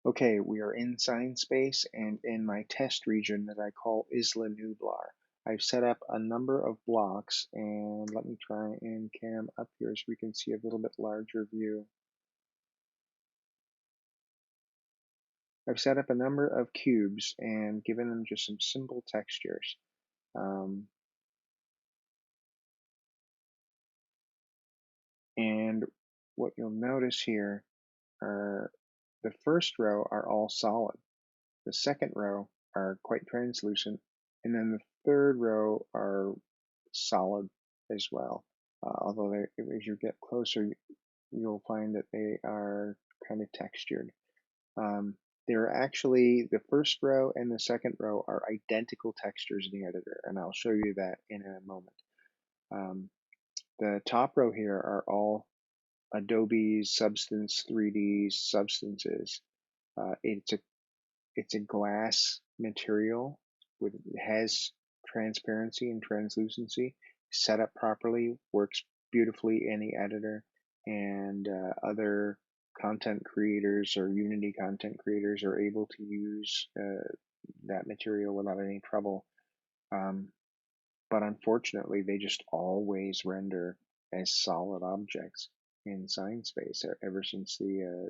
Okay, we are in SineSpace and in my test region that I call Isla Nublar. I've set up a number of blocks, and let me try and cam up here so we can see a little bit larger view. I've set up a number of cubes and given them just some simple textures. Um, and what you'll notice here are the first row are all solid. The second row are quite translucent, and then the third row are solid as well. Although as you get closer, you'll find that they are kind of textured. They're actually, the first row and the second row are identical textures in the editor, and I'll show you that in a moment. The top row here are all Adobe Substance 3D substances. It's a glass material with has transparency and translucency. Set up properly, works beautifully in the editor, and other content creators or Unity content creators are able to use that material without any trouble. Um, but unfortunately, they just always render as solid objects in SineSpace ever since the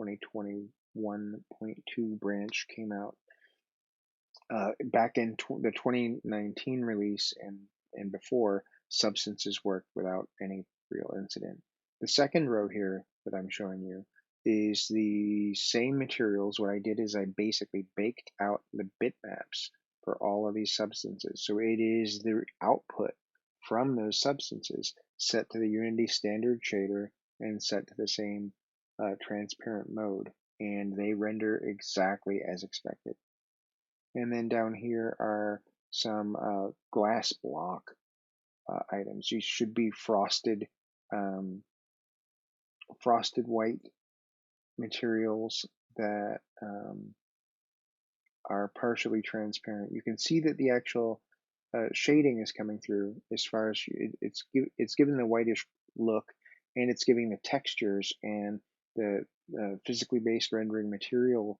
2021.2 branch came out. Back in the 2019 release and before, substances worked without any real incident. The second row here that I'm showing you is the same materials. What I did is I basically baked out the bitmaps for all of these substances. So it is the output from those substances set to the Unity standard shader and set to the same transparent mode, and they render exactly as expected. And then down here are some glass block items. These should be frosted white materials that are partially transparent. You can see that the actual shading is coming through as far as it's giving the whitish look, and it's giving the textures and the physically based rendering material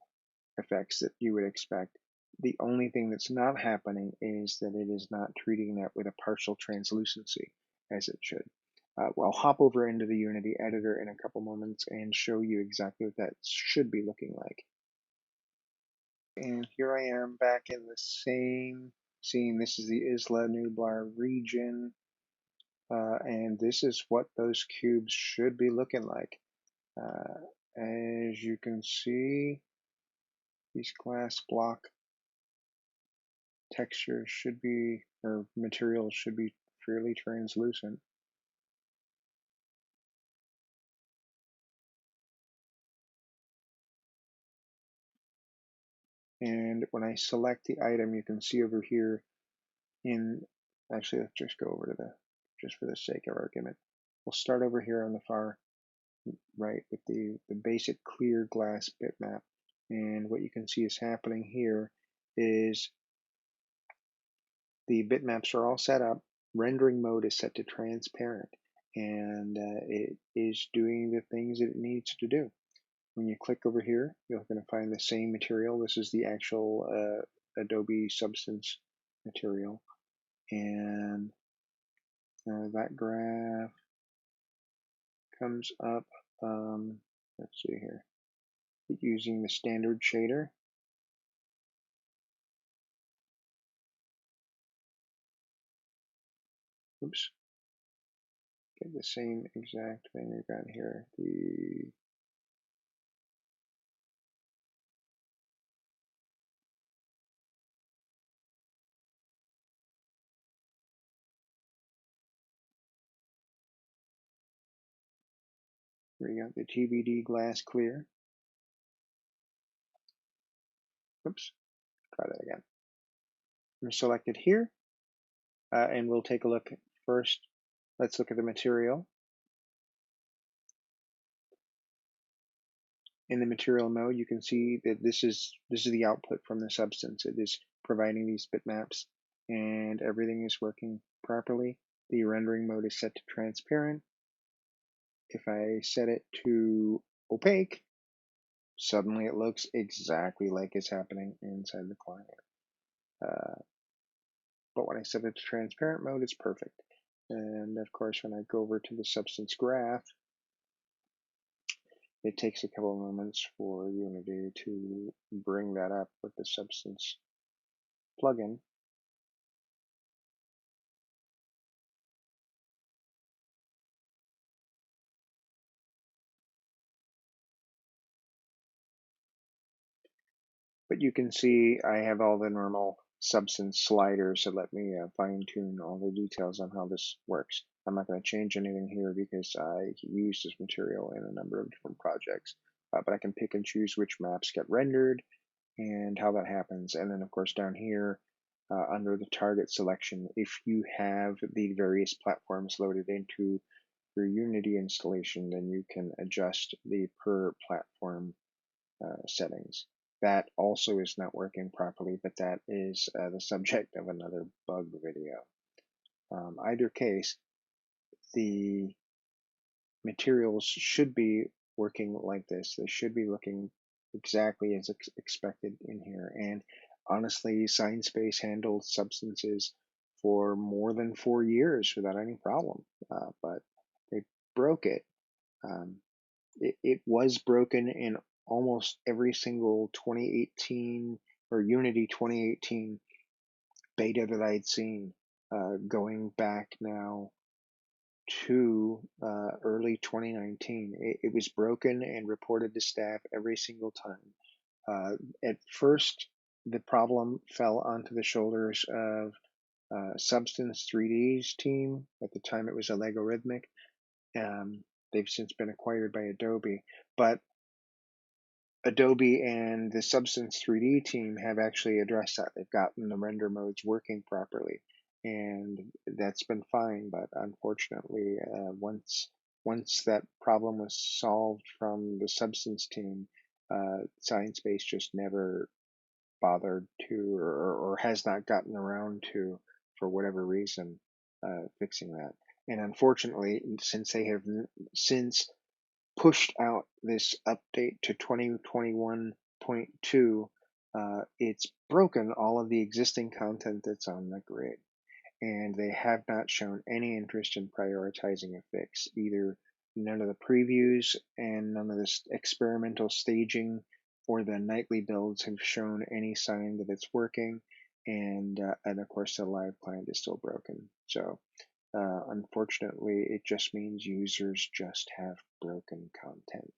effects that you would expect. The only thing that's not happening is that it is not treating that with a partial translucency as it should. Well, I'll hop over into the Unity editor in a couple moments and show you exactly what that should be looking like. And here I am back in the same scene. This is the Isla Nublar region, and this is what those cubes should be looking like. As you can see, these glass block textures should be, or materials should be fairly translucent. And when I select the item, you can see over here actually, let's just go over to just for the sake of argument, we'll start over here on the far right with the basic clear glass bitmap. And what you can see is happening here is the bitmaps are all set up. Rendering mode is set to transparent, and it is doing the things that it needs to do. When you click over here, you're going to find the same material. This is the actual Adobe Substance material, and that graph comes up. Let's see here, using the standard shader. Oops. Get the same exact thing we've got here. We got the TBD glass clear. Oops, try that again. I'm select it here, and we'll take a look first. Let's look at the material. In the material mode, you can see that this is the output from the substance. It is providing these bitmaps, and everything is working properly. The rendering mode is set to transparent. If I set it to opaque, suddenly it looks exactly like it's happening inside the client. But when I set it to transparent mode, it's perfect. And of course, when I go over to the substance graph, it takes a couple of moments for Unity to bring that up with the substance plugin. But you can see I have all the normal substance sliders that let me fine tune all the details on how this works. I'm not going to change anything here because I use this material in a number of different projects, but I can pick and choose which maps get rendered and how that happens. And then of course down here under the target selection, if you have the various platforms loaded into your Unity installation, then you can adjust the per platform settings. That also is not working properly, but that is the subject of another bug video. Either case, the materials should be working like this. They should be looking exactly as expected in here. And honestly, SineSpace handled substances for more than 4 years without any problem, but they broke it. Um, it was broken in almost every single 2018 or Unity 2018 beta that I'd seen, going back now to early 2019. It was broken and reported to staff every single time. At first, the problem fell onto the shoulders of Substance 3D's team. At the time, it was Allegorithmic. They've since been acquired by Adobe, but Adobe and the Substance 3D team have actually addressed that. They've gotten the render modes working properly, and that's been fine. But unfortunately, once that problem was solved from the Substance team, ScienceBase just never bothered to, or has not gotten around to, for whatever reason, fixing that. And unfortunately, since they have since pushed out this update to 2021.2, it's broken all of the existing content that's on the grid. And they have not shown any interest in prioritizing a fix. Either none of the previews and none of this experimental staging or the nightly builds have shown any sign that it's working. And of course, the live client is still broken. So unfortunately, it just means users just have broken content.